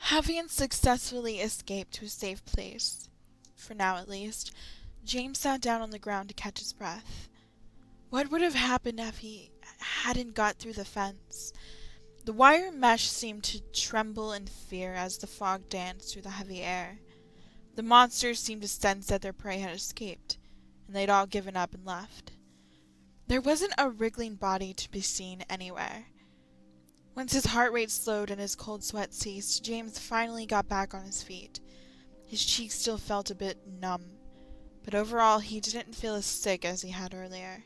Having successfully escaped to a safe place, for now at least, James sat down on the ground to catch his breath. What would have happened if he hadn't got through the fence? The wire mesh seemed to tremble in fear as the fog danced through the heavy air. The monsters seemed to sense that their prey had escaped, and they'd all given up and left. There wasn't a wriggling body to be seen anywhere. Once his heart rate slowed and his cold sweat ceased, James finally got back on his feet. His cheeks still felt a bit numb, but overall he didn't feel as sick as he had earlier.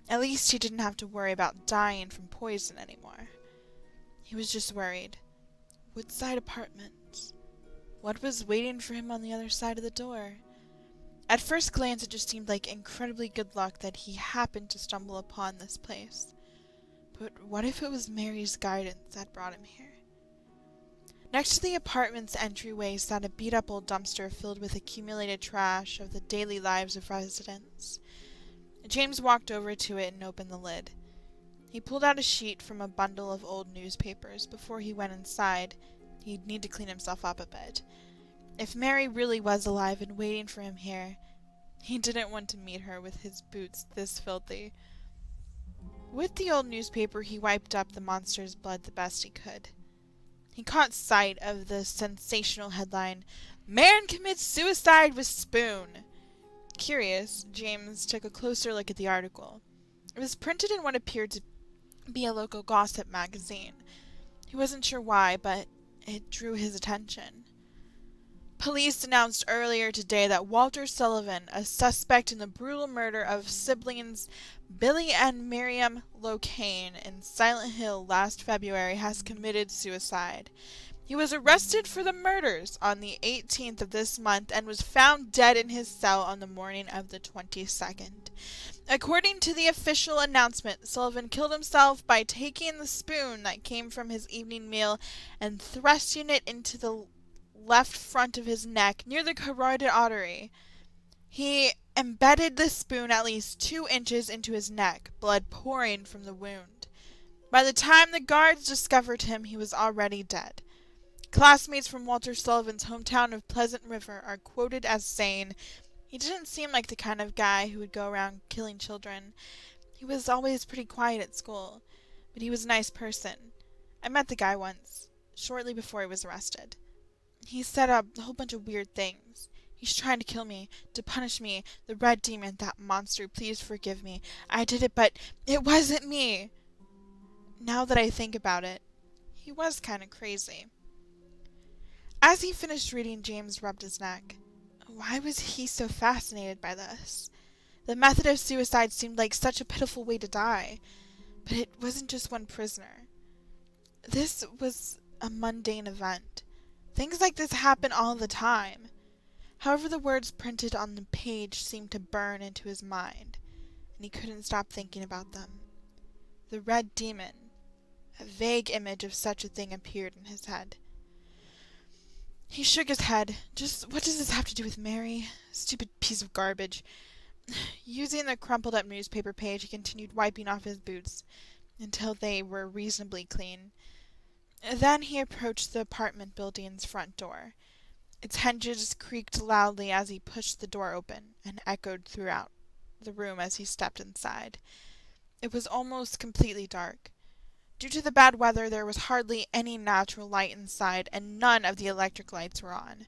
At least he didn't have to worry about dying from poison anymore. He was just worried. Woodside Apartments. What was waiting for him on the other side of the door? At first glance, it just seemed like incredibly good luck that he happened to stumble upon this place. But what if it was Mary's guidance that brought him here? Next to the apartment's entryway sat a beat-up old dumpster filled with accumulated trash of the daily lives of residents. James walked over to it and opened the lid. He pulled out a sheet from a bundle of old newspapers. Before he went inside, he'd need to clean himself up a bit. If Mary really was alive and waiting for him here, he didn't want to meet her with his boots this filthy. With the old newspaper, he wiped up the monster's blood the best he could. He caught sight of the sensational headline, "Man Commits Suicide with Spoon." Curious, James took a closer look at the article. It was printed in what appeared to be a local gossip magazine. He wasn't sure why, but it drew his attention. Police announced earlier today that Walter Sullivan, a suspect in the brutal murder of siblings Billy and Miriam Locane in Silent Hill last February, has committed suicide. He was arrested for the murders on the 18th of this month and was found dead in his cell on the morning of the 22nd. According to the official announcement, Sullivan killed himself by taking the spoon that came from his evening meal and thrusting it into the left front of his neck near the carotid artery. He embedded the spoon at least 2 inches into his neck, blood pouring from the wound. By the time the guards discovered him, he was already dead. Classmates from Walter Sullivan's hometown of Pleasant River are quoted as saying, "He didn't seem like the kind of guy who would go around killing children. He was always pretty quiet at school, but he was a nice person. I met the guy once, shortly before he was arrested. He set up a whole bunch of weird things. He's trying to kill me, to punish me. The red demon, that monster, please forgive me. I did it, but it wasn't me." Now that I think about it, he was kind of crazy. As he finished reading, James rubbed his neck. Why was he so fascinated by this? The method of suicide seemed like such a pitiful way to die. But it wasn't just one prisoner. This was a mundane event. Things like this happen all the time. However, the words printed on the page seemed to burn into his mind, and he couldn't stop thinking about them. The red demon. A vague image of such a thing appeared in his head. He shook his head. Just what does this have to do with Mary? Stupid piece of garbage. Using the crumpled up newspaper page, he continued wiping off his boots until they were reasonably clean. Then he approached the apartment building's front door. Its hinges creaked loudly as he pushed the door open, and echoed throughout the room as he stepped inside. It was almost completely dark. Due to the bad weather, there was hardly any natural light inside, and none of the electric lights were on.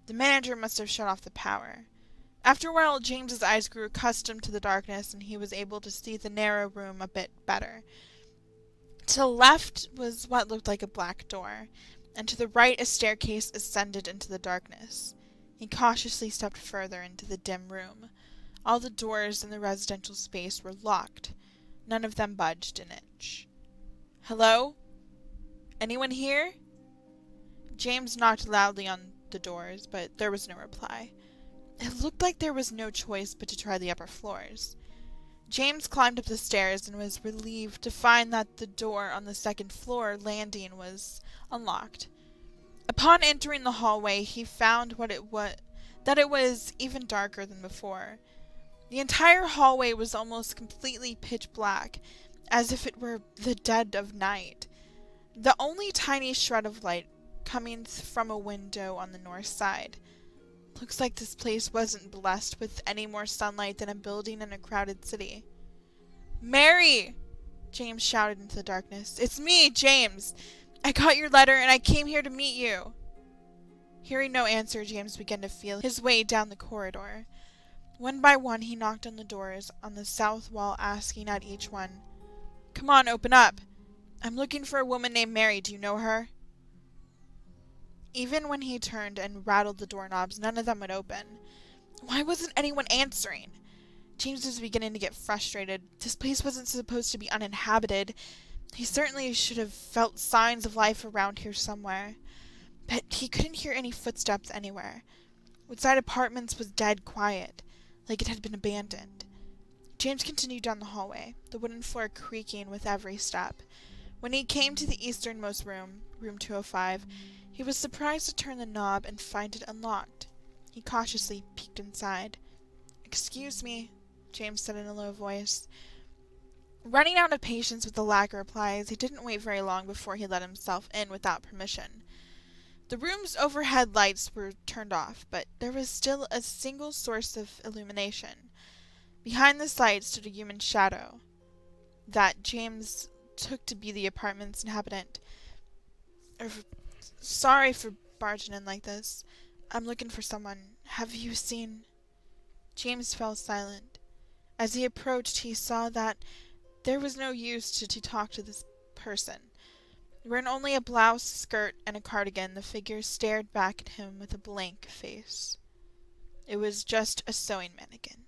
The manager must have shut off the power. After a while, James's eyes grew accustomed to the darkness, and he was able to see the narrow room a bit better. To the left was what looked like a black door, and to the right a staircase ascended into the darkness. He cautiously stepped further into the dim room. All the doors in the residential space were locked. None of them budged an inch. "Hello? Anyone here?" James knocked loudly on the doors, but there was no reply. It looked like there was no choice but to try the upper floors. James climbed up the stairs and was relieved to find that the door on the second floor landing was unlocked. Upon entering the hallway, he found that it was even darker than before. The entire hallway was almost completely pitch black, as if it were the dead of night. The only tiny shred of light coming from a window on the north side. Looks like this place wasn't blessed with any more sunlight than a building in a crowded city. "Mary!" James shouted into the darkness. "It's me, James! I got your letter and I came here to meet you!" Hearing no answer, James began to feel his way down the corridor. One by one, he knocked on the doors on the south wall, asking at each one, "Come on, open up! I'm looking for a woman named Mary. Do you know her?" Even when he turned and rattled the doorknobs, none of them would open. Why wasn't anyone answering? James was beginning to get frustrated. This place wasn't supposed to be uninhabited. He certainly should have felt signs of life around here somewhere. But he couldn't hear any footsteps anywhere. Woodside Apartments was dead quiet, like it had been abandoned. James continued down the hallway, the wooden floor creaking with every step. When he came to the easternmost room, room 205, he was surprised to turn the knob and find it unlocked. He cautiously peeked inside. "Excuse me," James said in a low voice. Running out of patience with the lack of replies, he didn't wait very long before he let himself in without permission. The room's overhead lights were turned off, but there was still a single source of illumination. Behind this light stood a human shadow that James took to be the apartment's inhabitant. "Sorry for barging in like this. I'm looking for someone. Have you seen—" James fell silent. As he approached, he saw that there was no use to talk to this person. Wearing only a blouse, skirt, and a cardigan, the figure stared back at him with a blank face. It was just a sewing mannequin.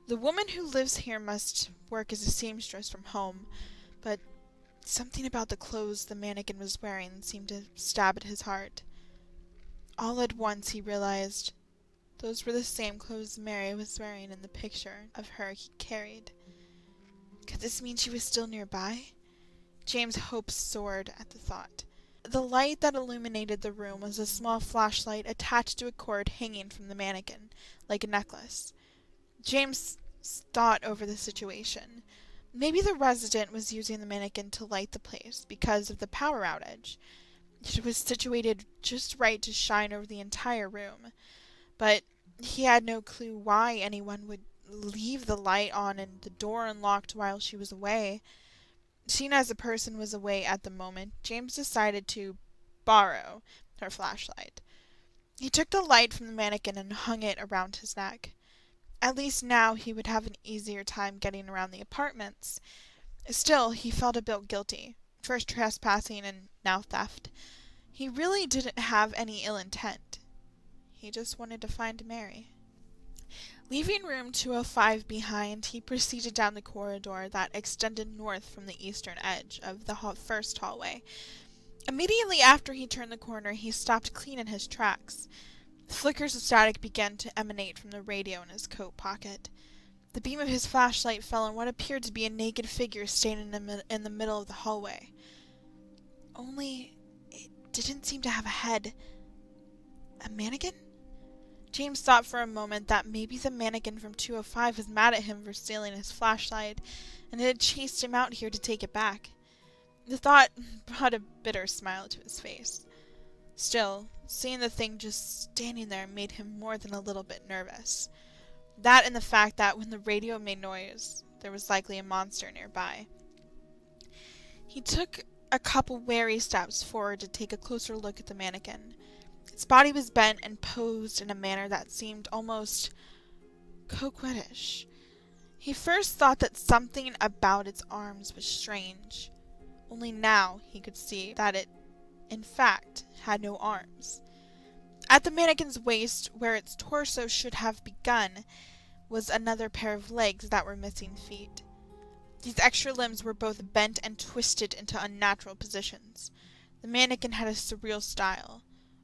The woman who lives here must work as a seamstress from home, but something about the clothes the mannequin was wearing seemed to stab at his heart. All at once he realized those were the same clothes Mary was wearing in the picture of her he carried. Could this mean she was still nearby? James' hopes soared at the thought. The light that illuminated the room was a small flashlight attached to a cord hanging from the mannequin, like a necklace. James thought over the situation. Maybe the resident was using the mannequin to light the place because of the power outage. It was situated just right to shine over the entire room. But he had no clue why anyone would leave the light on and the door unlocked while she was away. Seeing as the person was away at the moment, James decided to borrow her flashlight. He took the light from the mannequin and hung it around his neck. At least now he would have an easier time getting around the apartments. Still, he felt a bit guilty. First trespassing and now theft. He really didn't have any ill intent. He just wanted to find Mary. Leaving room 205 behind, he proceeded down the corridor that extended north from the eastern edge of the first hallway. Immediately after he turned the corner, he stopped clean in his tracks. Flickers of static began to emanate from the radio in his coat pocket. The beam of his flashlight fell on what appeared to be a naked figure standing in the middle of the hallway. Only it didn't seem to have a head. A mannequin? James thought for a moment that maybe the mannequin from 205 was mad at him for stealing his flashlight, and it had chased him out here to take it back. The thought brought a bitter smile to his face. Still, seeing the thing just standing there made him more than a little bit nervous. That and the fact that when the radio made noise, there was likely a monster nearby. He took a couple wary steps forward to take a closer look at the mannequin. Its body was bent and posed in a manner that seemed almost coquettish. He first thought that something about its arms was strange. Only now he could see that it, in fact, had no arms. At the mannequin's waist, where its torso should have begun, was another pair of legs that were missing feet. These extra limbs were both bent and twisted into unnatural positions. The mannequin had a surreal style,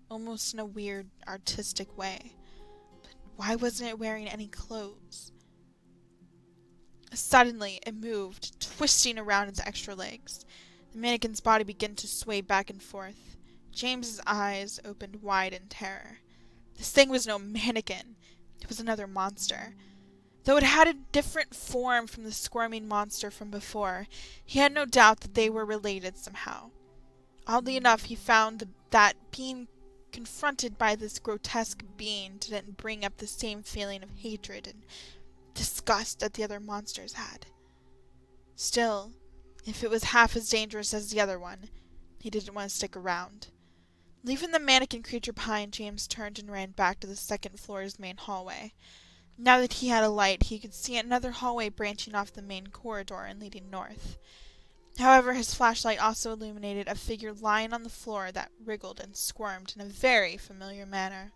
almost in a weird, artistic way. But why wasn't it wearing any clothes? Suddenly, it moved, twisting around its extra legs. The mannequin's body began to sway back and forth. James's eyes opened wide in terror. This thing was no mannequin. It was another monster. Though it had a different form from the squirming monster from before, he had no doubt that they were related somehow. Oddly enough, he found the that being confronted by this grotesque being didn't bring up the same feeling of hatred and disgust that the other monsters had. Still, if it was half as dangerous as the other one, he didn't want to stick around. Leaving the mannequin creature behind, James turned and ran back to the second floor's main hallway. Now that he had a light, he could see another hallway branching off the main corridor and leading north. However, his flashlight also illuminated a figure lying on the floor that wriggled and squirmed in a very familiar manner.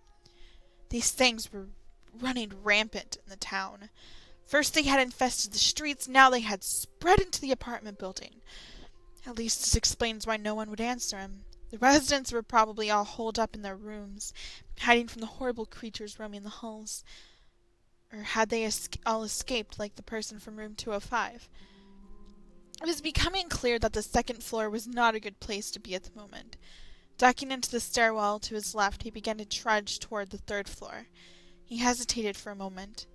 These things were running rampant in the town. First they had infested the streets, now they had spread into the apartment building. At least this explains why no one would answer him. The residents were probably all holed up in their rooms, hiding from the horrible creatures roaming the halls. Or had they all escaped like the person from room 205? It was becoming clear that the second floor was not a good place to be at the moment. Ducking into the stairwell to his left, he began to trudge toward the third floor. He hesitated for a moment.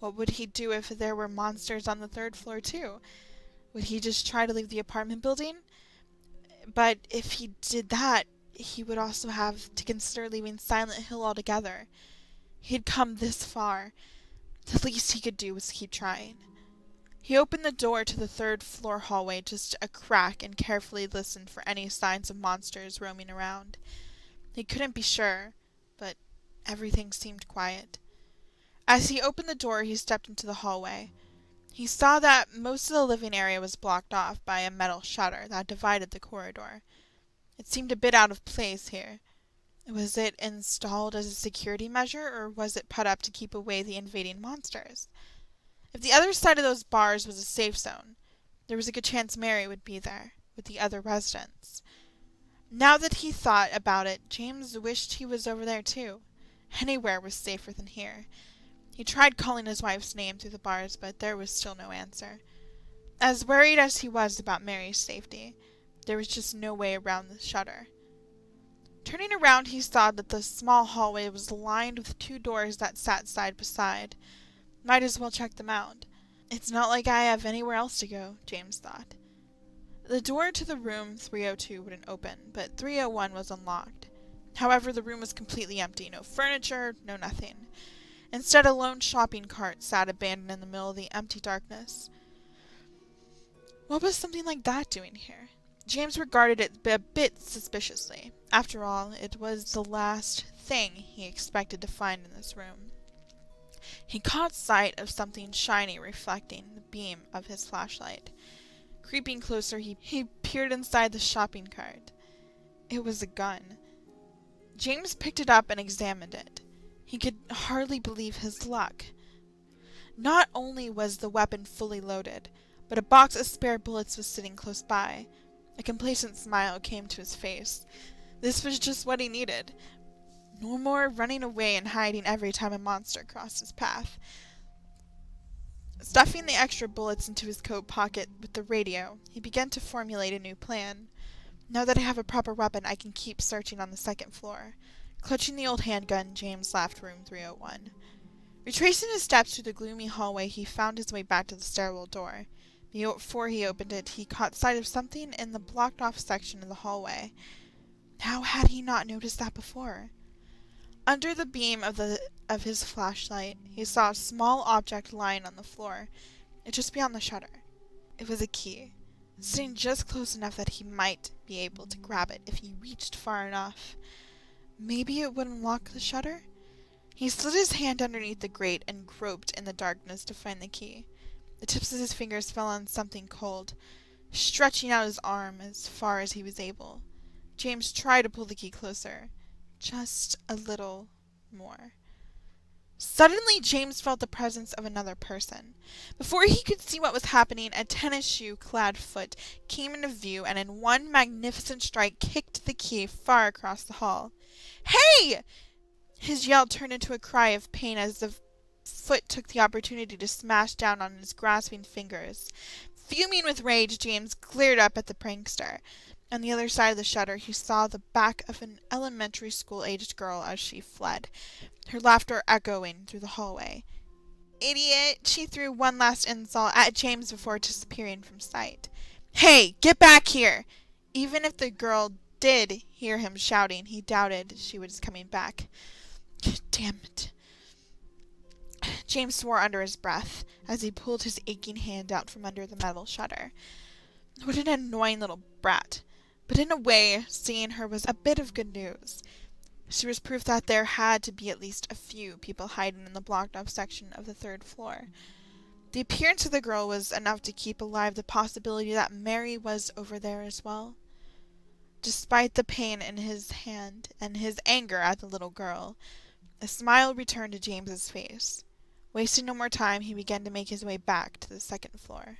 What would he do if there were monsters on the third floor too? Would he just try to leave the apartment building? But if he did that, he would also have to consider leaving Silent Hill altogether. He had come this far. The least he could do was keep trying. He opened the door to the third floor hallway just a crack and carefully listened for any signs of monsters roaming around. He couldn't be sure, but everything seemed quiet. As he opened the door, he stepped into the hallway. He saw that most of the living area was blocked off by a metal shutter that divided the corridor. It seemed a bit out of place here. Was it installed as a security measure, or was it put up to keep away the invading monsters? If the other side of those bars was a safe zone, there was a good chance Mary would be there, with the other residents. Now that he thought about it, James wished he was over there too. Anywhere was safer than here. He tried calling his wife's name through the bars, but there was still no answer. As worried as he was about Mary's safety, there was just no way around the shutter. Turning around, he saw that the small hallway was lined with two doors that sat side by side. Might as well check them out. It's not like I have anywhere else to go, James thought. The door to the room 302 wouldn't open, but 301 was unlocked. However, the room was completely empty. No furniture, no nothing. Instead, a lone shopping cart sat abandoned in the middle of the empty darkness. What was something like that doing here? James regarded it a bit suspiciously. After all, it was the last thing he expected to find in this room. He caught sight of something shiny reflecting the beam of his flashlight. Creeping closer, he peered inside the shopping cart. It was a gun. James picked it up and examined it. He could hardly believe his luck. Not only was the weapon fully loaded, but a box of spare bullets was sitting close by. A complacent smile came to his face. This was just what he needed. No more running away and hiding every time a monster crossed his path. Stuffing the extra bullets into his coat pocket with the radio, he began to formulate a new plan. Now that I have a proper weapon, I can keep searching on the second floor. Clutching the old handgun, James left room 301. Retracing his steps through the gloomy hallway, he found his way back to the stairwell door. Before he opened it, he caught sight of something in the blocked-off section of the hallway. How had he not noticed that before? Under the beam of his flashlight, he saw a small object lying on the floor, just beyond the shutter. It was a key, sitting just close enough that he might be able to grab it if he reached far enough. Maybe it would unlock the shutter? He slid his hand underneath the grate and groped in the darkness to find the key. The tips of his fingers fell on something cold, stretching out his arm as far as he was able. James tried to pull the key closer. Just a little more. Suddenly, James felt the presence of another person. Before he could see what was happening, a tennis shoe-clad foot came into view and in one magnificent strike kicked the key far across the hall. "Hey!" His yell turned into a cry of pain as the foot took the opportunity to smash down on his grasping fingers. Fuming with rage, James glared up at the prankster. On the other side of the shutter, he saw the back of an elementary school-aged girl as she fled, her laughter echoing through the hallway. "Idiot!" She threw one last insult at James before disappearing from sight. "Hey, get back here!" Even if the girl did hear him shouting, he doubted she was coming back. Damn it. James swore under his breath as he pulled his aching hand out from under the metal shutter. What an annoying little brat. But in a way, seeing her was a bit of good news. She was proof that there had to be at least a few people hiding in the blocked-off section of the 3rd floor. The appearance of the girl was enough to keep alive the possibility that Mary was over there as well. Despite the pain in his hand and his anger at the little girl, a smile returned to James's face. Wasting no more time, he began to make his way back to the 2nd floor.